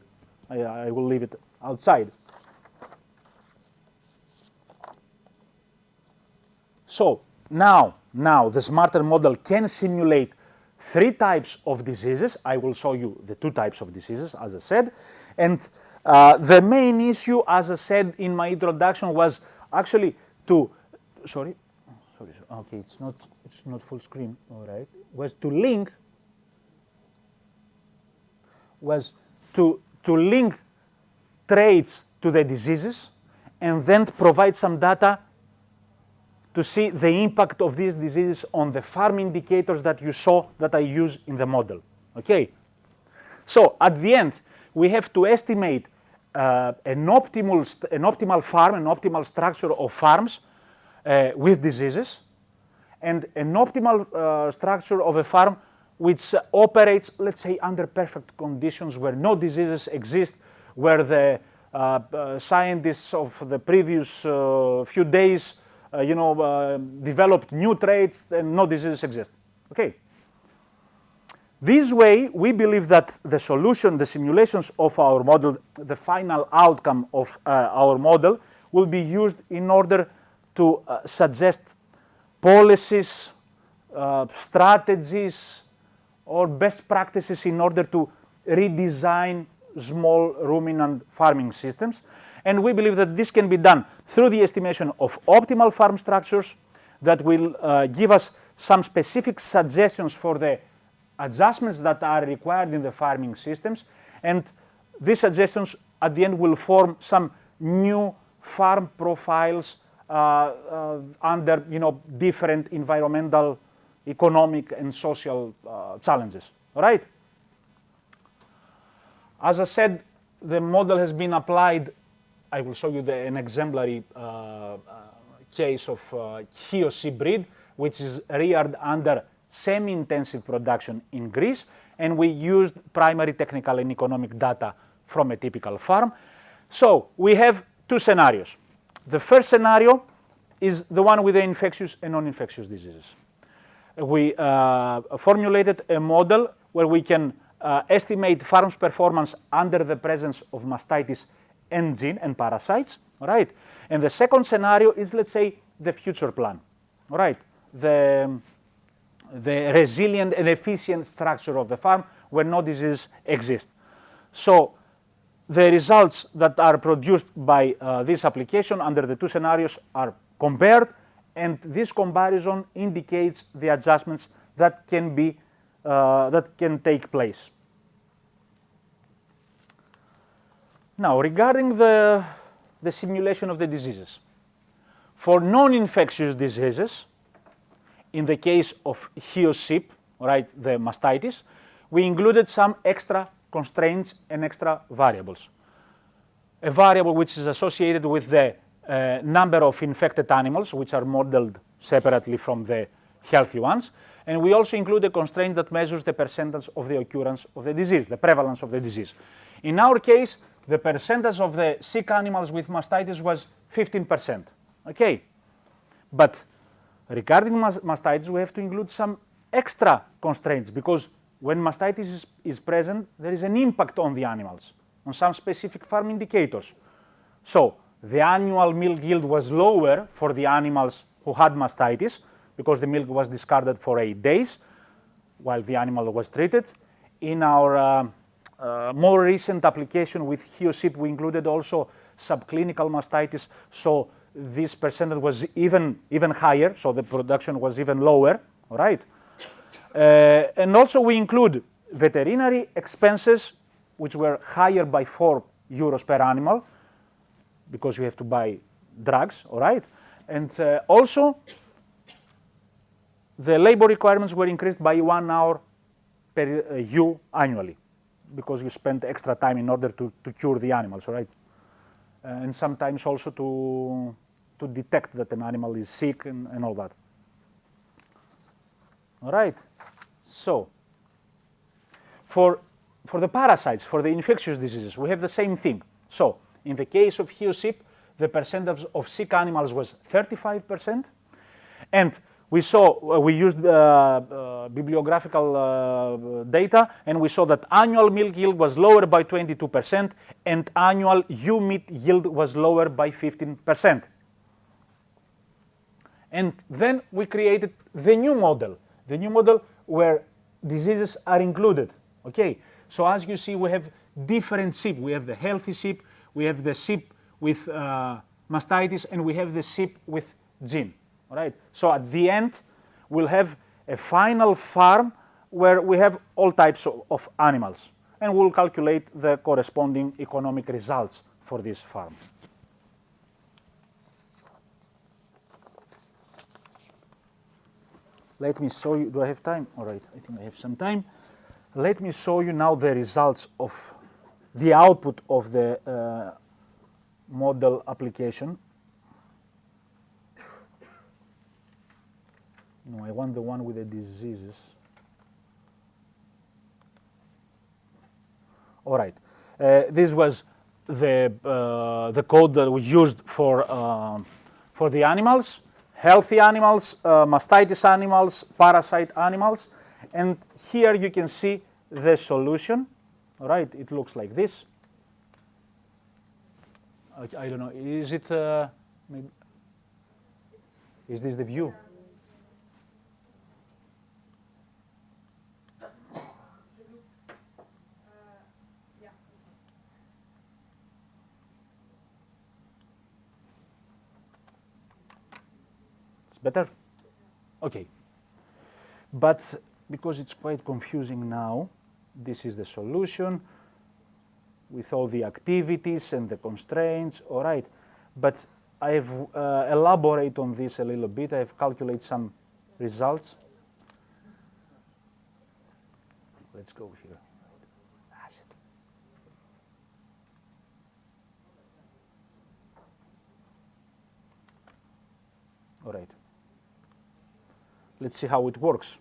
I will leave it outside. So now the smarter model can simulate 3 types of diseases. I will show you the 2 types of diseases, as I said. And the main issue, as I said in my introduction, was actually to, okay, it's not full screen, all right, was to link traits to the diseases and then provide some data to see the impact of these diseases on the farm indicators that you saw that I use in the model, okay? So at the end, we have to estimate an optimal farm, an optimal structure of farms with diseases, and an optimal structure of a farm which operates, let's say, under perfect conditions where no diseases exist, where the scientists of the previous few days developed new traits and no diseases exist. Okay. This way, we believe that the solution, the simulations of our model, the final outcome of our model will be used in order to suggest policies, strategies, or best practices in order to redesign small ruminant farming systems. And we believe that this can be done through the estimation of optimal farm structures that will give us some specific suggestions for the adjustments that are required in the farming systems, and these suggestions at the end will form some new farm profiles under different environmental, economic, and social challenges. All right? As I said, the model has been applied. I will show you an exemplary case of Chios breed, which is reared under semi-intensive production in Greece, and we used primary technical and economic data from a typical farm. So we have two scenarios. The first scenario is the one with the infectious and non-infectious diseases. We formulated a model where we can estimate farm's performance under the presence of mastitis and gene and parasites, all right? And the second scenario is, let's say, the future plan, all right? The resilient and efficient structure of the farm where no disease exists. So the results that are produced by this application under the two scenarios are compared, and this comparison indicates the adjustments that can take place. Now, regarding the simulation of the diseases, for non-infectious diseases, in the case of Chios sheep, right, the mastitis, we included some extra constraints and extra variables. A variable which is associated with the number of infected animals, which are modeled separately from the healthy ones, and we also include a constraint that measures the percentage of the occurrence of the disease, the prevalence of the disease. In our case, the percentage of the sick animals with mastitis was 15%, okay? But regarding mastitis, we have to include some extra constraints, because when mastitis is present, there is an impact on the animals, on some specific farm indicators. So the annual milk yield was lower for the animals who had mastitis, because the milk was discarded for 8 days while the animal was treated. In our more recent application with Chios sheep, we included also subclinical mastitis, so this percentage was even higher, so the production was even lower, all right? And also we include veterinary expenses, which were higher by 4 euros per animal, because you have to buy drugs, all right? And also, the labor requirements were increased by 1 hour per ewe annually, because you spend extra time in order to cure the animals, all right? And sometimes also to detect that an animal is sick and all that. All right, so for the parasites, for the infectious diseases, we have the same thing. So in the case of Chios sheep, the percentage of sick animals was 35%, and we used bibliographical data, and we saw that annual milk yield was lower by 22%, and annual ewe meat yield was lower by 15%. And then we created the new model where diseases are included, okay? So as you see, we have different sheep. We have the healthy sheep, we have the sheep with mastitis, and we have the sheep with gene, all right? So at the end, we'll have a final farm where we have all types of animals, and we'll calculate the corresponding economic results for this farm. Let me show you, do I have time? All right, I think I have some time. Let me show you now the results of the output of the model application. No, I want the one with the diseases. All right, this was the code that we used for the animals. Healthy animals, mastitis animals, parasite animals, And here you can see the solution, all right? It looks like this. I don't know, is it, maybe, is this the view? It's better? Okay. But because it's quite confusing now, this is the solution with all the activities and the constraints, all right. But I've elaborated on this a little bit. I've calculated some results. Let's go here. All right. Let's see how it works.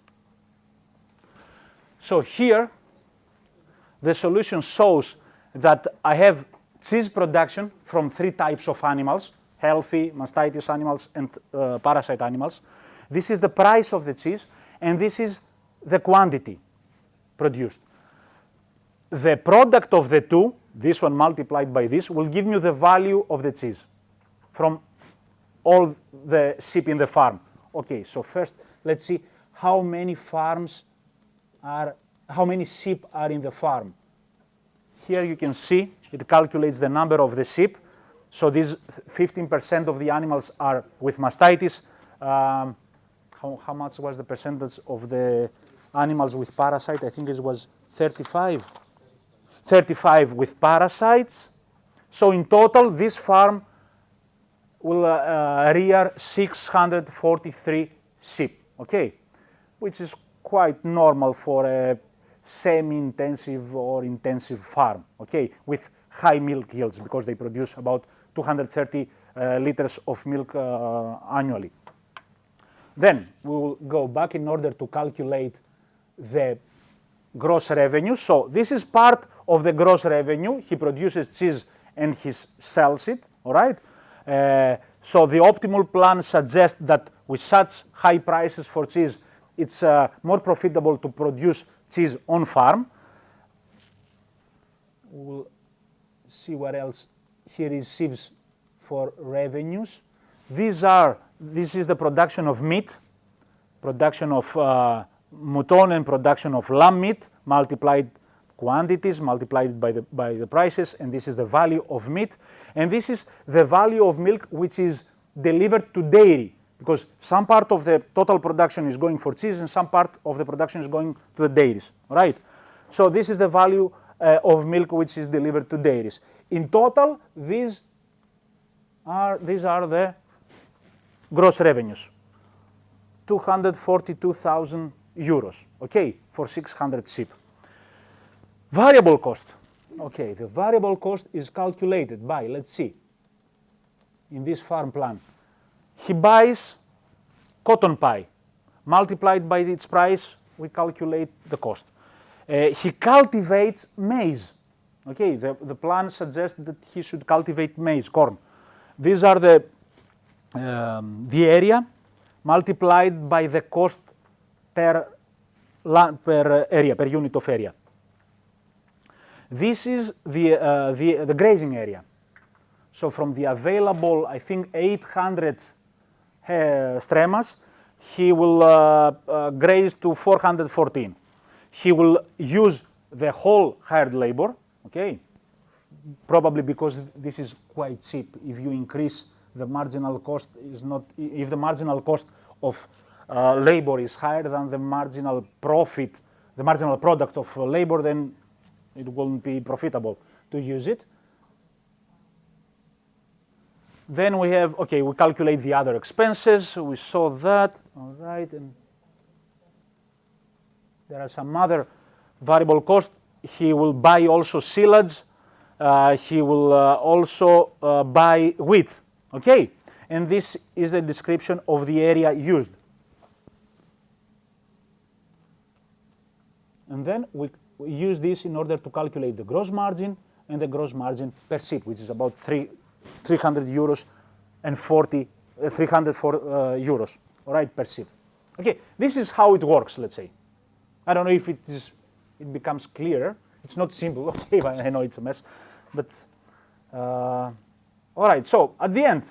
So here, the solution shows that I have cheese production from 3 types of animals: healthy, mastitis animals, and parasite animals. This is the price of the cheese, and this is the quantity produced. The product of the two, this one multiplied by this, will give you the value of the cheese from all the sheep in the farm. Okay, so first let's see how many sheep are in the farm. Here you can see it calculates the number of the sheep. So these 15% of the animals are with mastitis. How much was the percentage of the animals with parasite? I think it was 35. 35 with parasites. So in total, this farm will rear 643 sheep, okay, which is quite normal for a semi-intensive or intensive farm, okay, with high milk yields because they produce about 230 liters of milk annually. Then we will go back in order to calculate the gross revenue. So this is part of the gross revenue. He produces cheese and he sells it, all right? So the optimal plan suggests that with such high prices for cheese, it's more profitable to produce cheese on farm. We'll see what else he receives for revenues. This is the production of meat, production of mouton and production of lamb meat, multiplied quantities, multiplied by the prices, and this is the value of meat. And this is the value of milk which is delivered to dairy, because some part of the total production is going for cheese and some part of the production is going to the dairies, right? So this is the value of milk which is delivered to dairies. In total, these are the gross revenues, 242,000 euros, okay, for 600 sheep. Variable cost, okay, the variable cost is calculated by, let's see, in this farm plan. He buys cotton pie, multiplied by its price, we calculate the cost. He cultivates maize, okay, the plan suggests that he should cultivate maize, corn. These are the area multiplied by the cost per area, per unit of area. This is the grazing area. So from the available, I think, 800 stremas, he will graze to 414. He will use the whole hired labor, okay? Probably because this is quite cheap. If you increase the marginal cost, is not, if the marginal cost of labor is higher than the marginal profit, the marginal product of labor, then it won't be profitable to use it. Then we have, okay, we calculate the other expenses. We saw that, all right. And there are some other variable costs. He will buy also silage. He will also buy wheat, okay? And this is a description of the area used. And then we use this in order to calculate the gross margin and the gross margin per sheep, which is about 300 euros and 304 euros, all right, per sheep. Okay, this is how it works, let's say. I don't know if it becomes clearer. It's not simple, okay, I know it's a mess, but all right, so at the end,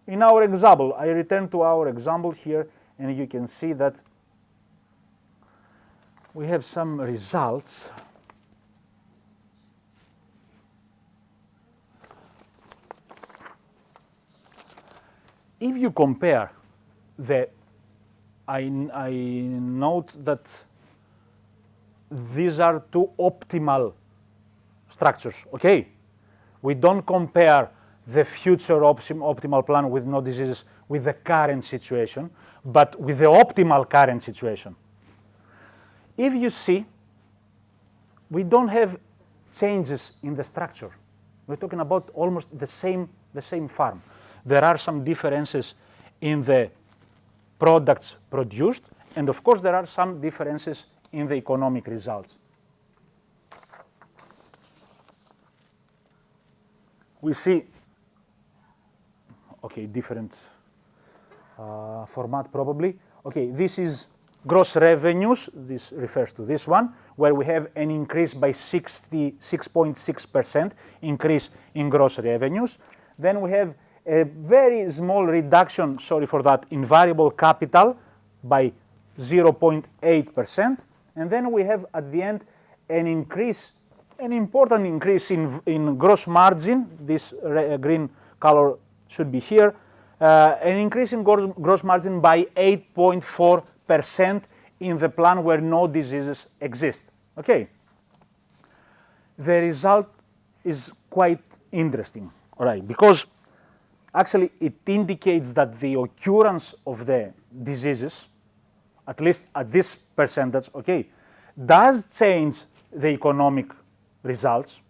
in our example, I return to our example here, and you can see that we have some results. If you compare I note that these are two optimal structures, okay? We don't compare the future optimal plan with no diseases with the current situation, but with the optimal current situation. If you see, we don't have changes in the structure. We're talking about almost the same farm. There are some differences in the products produced, and of course there are some differences in the economic results. We see, okay, different format probably. Okay, this is gross revenues, this refers to this one, where we have an increase by 66.6% increase in gross revenues. Then we have a very small reduction, sorry for that, in variable capital by 0.8%. And then we have at the end an increase, an important increase in gross margin. This green color should be here. An increase in gross margin by 8.4% in the plan where no diseases exist. Okay. The result is quite interesting, all right, because actually it indicates that the occurrence of the diseases, at least at this percentage, okay, does change the economic results.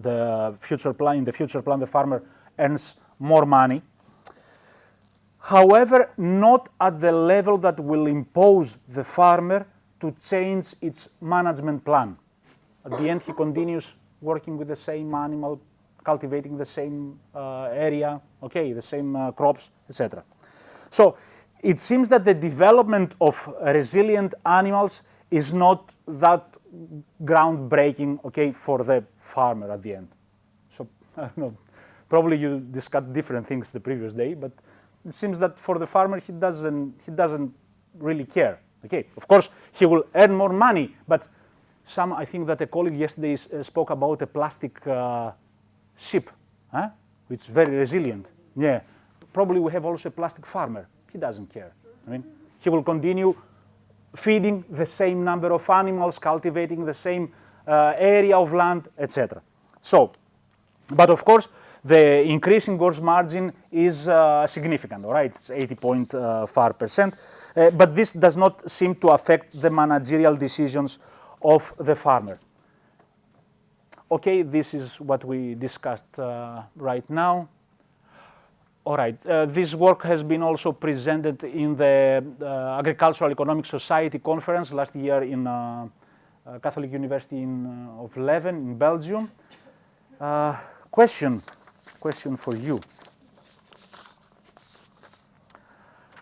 The future plan, in the future plan, the farmer earns more money. However, not at the level that will impose the farmer to change its management plan. At the end, he continues working with the same animal, cultivating the same area, okay, the same crops, etc. So it seems that the development of resilient animals is not that groundbreaking, okay, for the farmer at the end. So I don't know, probably you discussed different things the previous day, but it seems that for the farmer he doesn't really care. Okay, of course he will earn more money, but I think that a colleague yesterday spoke about a plastic sheep, which is very resilient. Yeah, probably we have also a plastic farmer. He doesn't care. I mean, he will continue feeding the same number of animals, cultivating the same area of land, etc. So, but of course, the increase in gross margin is significant, all right? It's 80.5%, but this does not seem to affect the managerial decisions of the farmer. Okay, this is what we discussed right now. All right, this work has been also presented in the Agricultural Economic Society conference last year in Catholic University of Leuven in Belgium. Question for you.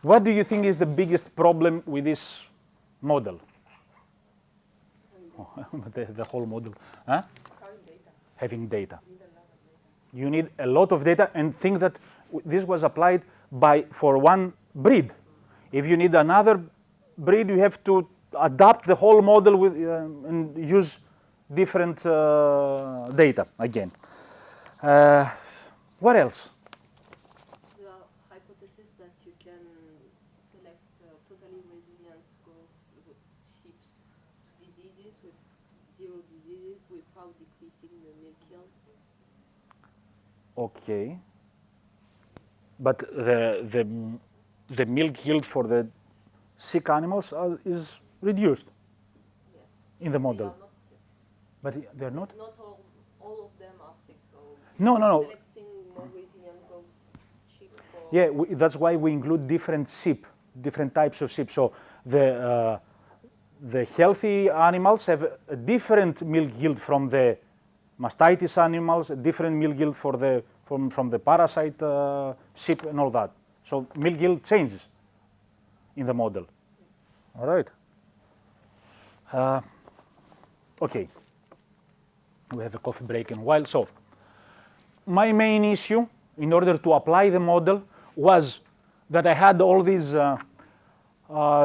What do you think is the biggest problem with this model? The whole model, huh? Having data. You need a lot of data, and think that this was applied for one breed. If you need another breed, you have to adapt the whole model with and use different data again. What else? The hypothesis that you can select totally resilient goats with sheep diseases with zero diseases without decreasing the milk yield. Okay. But the milk yield for the sick animals is reduced. Yes. In the model. They are not sick. But they're not? Not all of them are sick, so No. selecting more resilient goats sheep for... Yeah, that's why we include different sheep, different types of sheep. So the healthy animals have a different milk yield from the mastitis animals, a different milk yield from the parasite sheep and all that. So milk yield changes in the model. All right. Okay, we have a coffee break in a while. So my main issue in order to apply the model was that I had all these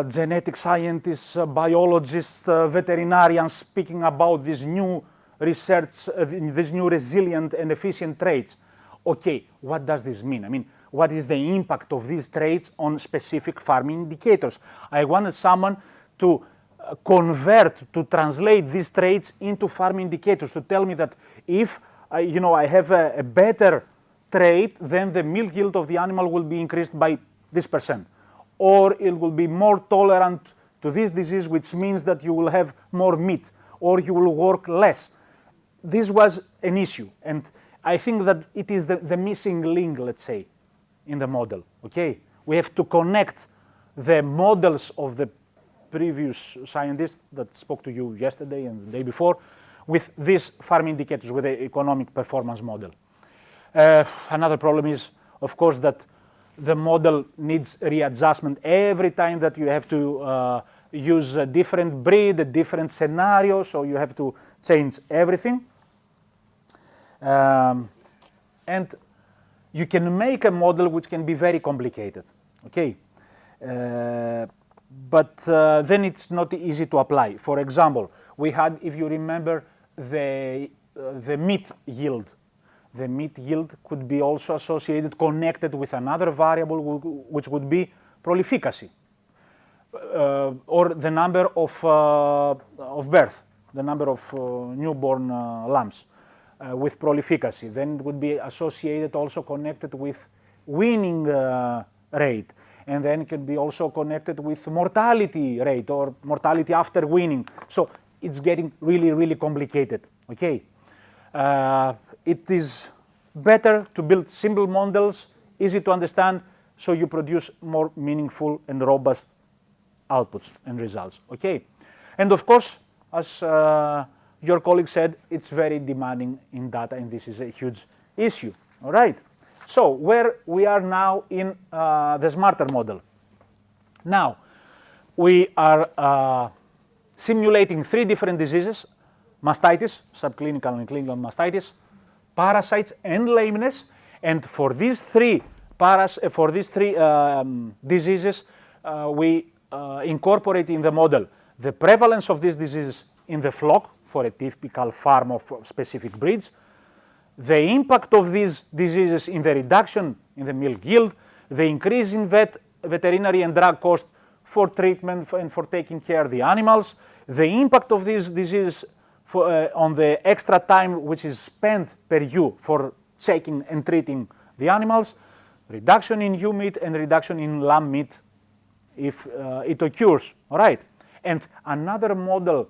genetic scientists, biologists, veterinarians speaking about this new research, these new resilient and efficient traits. Okay, what does this mean? I mean, what is the impact of these traits on specific farming indicators? I wanted someone to to translate these traits into farm indicators, to tell me that if I have a better trait, then the milk yield of the animal will be increased by this percent, or it will be more tolerant to this disease, which means that you will have more meat, or you will work less. This was an issue, and I think that it is the missing link, let's say, in the model. Okay, we have to connect the models of the previous scientist that spoke to you yesterday and the day before with these farm indicators, with the economic performance model. Another problem is, of course, that the model needs readjustment every time that you have to use a different breed, a different scenario, so you have to change everything. And you can make a model which can be very complicated, okay? But then it's not easy to apply. For example, we had, if you remember, the meat yield. The meat yield could be also associated, connected with another variable, which would be prolificacy, or the number of birth, the number of newborn lambs with prolificacy. Then it would be associated, also connected with weaning rate. And then it can be also connected with mortality rate or mortality after weaning. So it's getting really, really complicated, okay? It is better to build simple models, easy to understand, so you produce more meaningful and robust outputs and results, okay? And of course, as your colleague said, it's very demanding in data, and this is a huge issue, all right? So where we are now in the smarter model. Now, we are simulating 3 different diseases: mastitis, subclinical and clinical mastitis, parasites, and lameness. And for these three diseases, we incorporate in the model the prevalence of these diseases in the flock for a typical farm of specific breeds, the impact of these diseases in the reduction in the milk yield, the increase in veterinary and drug cost for treatment and for taking care of the animals, the impact of these diseases on the extra time which is spent per ewe for checking and treating the animals, reduction in ewe meat and reduction in lamb meat if it occurs, all right? And another model,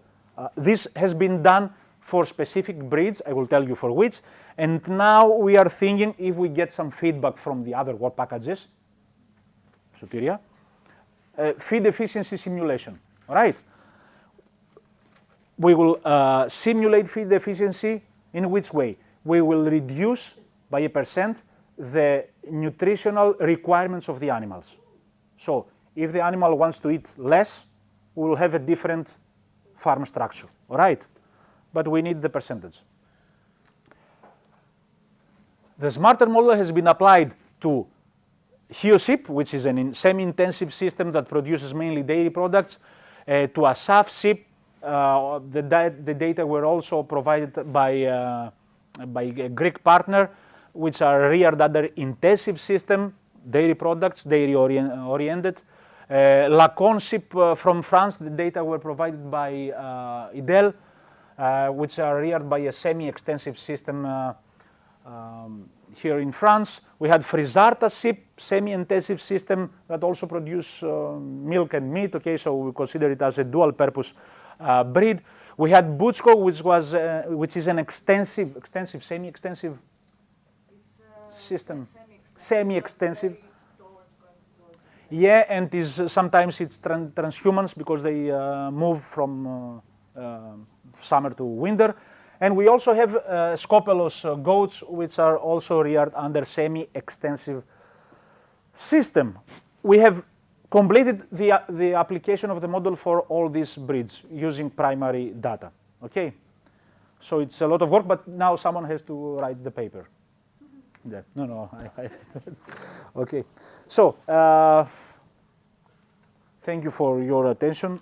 this has been done for specific breeds, I will tell you for which, and now we are thinking if we get some feedback from the other work packages, Sotiria, feed efficiency simulation, all right? We will simulate feed efficiency in which way? We will reduce by 1% the nutritional requirements of the animals. So if the animal wants to eat less, we will have a different farm structure, all right? But we need the percentage. The smarter model has been applied to HEOSIP, which is a semi-intensive system that produces mainly dairy products, to a SAF SIP. The data were also provided by a Greek partner, which are reared under intensive system, dairy products, dairy oriented. Lacon SIP from France, the data were provided by IDEL, which are reared by a semi-extensive system here in France. We had Frisarta SIP, semi-intensive system that also produce milk and meat, okay, so we consider it as a dual-purpose breed. We had Butchko, which is an semi-extensive system, semi-extensive. Yeah, and sometimes it's transhumans because they move from summer to winter. And we also have Skopelos goats, which are also reared under semi-extensive system. We have completed the application of the model for all these breeds using primary data. Okay, so it's a lot of work, but now someone has to write the paper. Yeah. No, I have to. Okay, so thank you for your attention.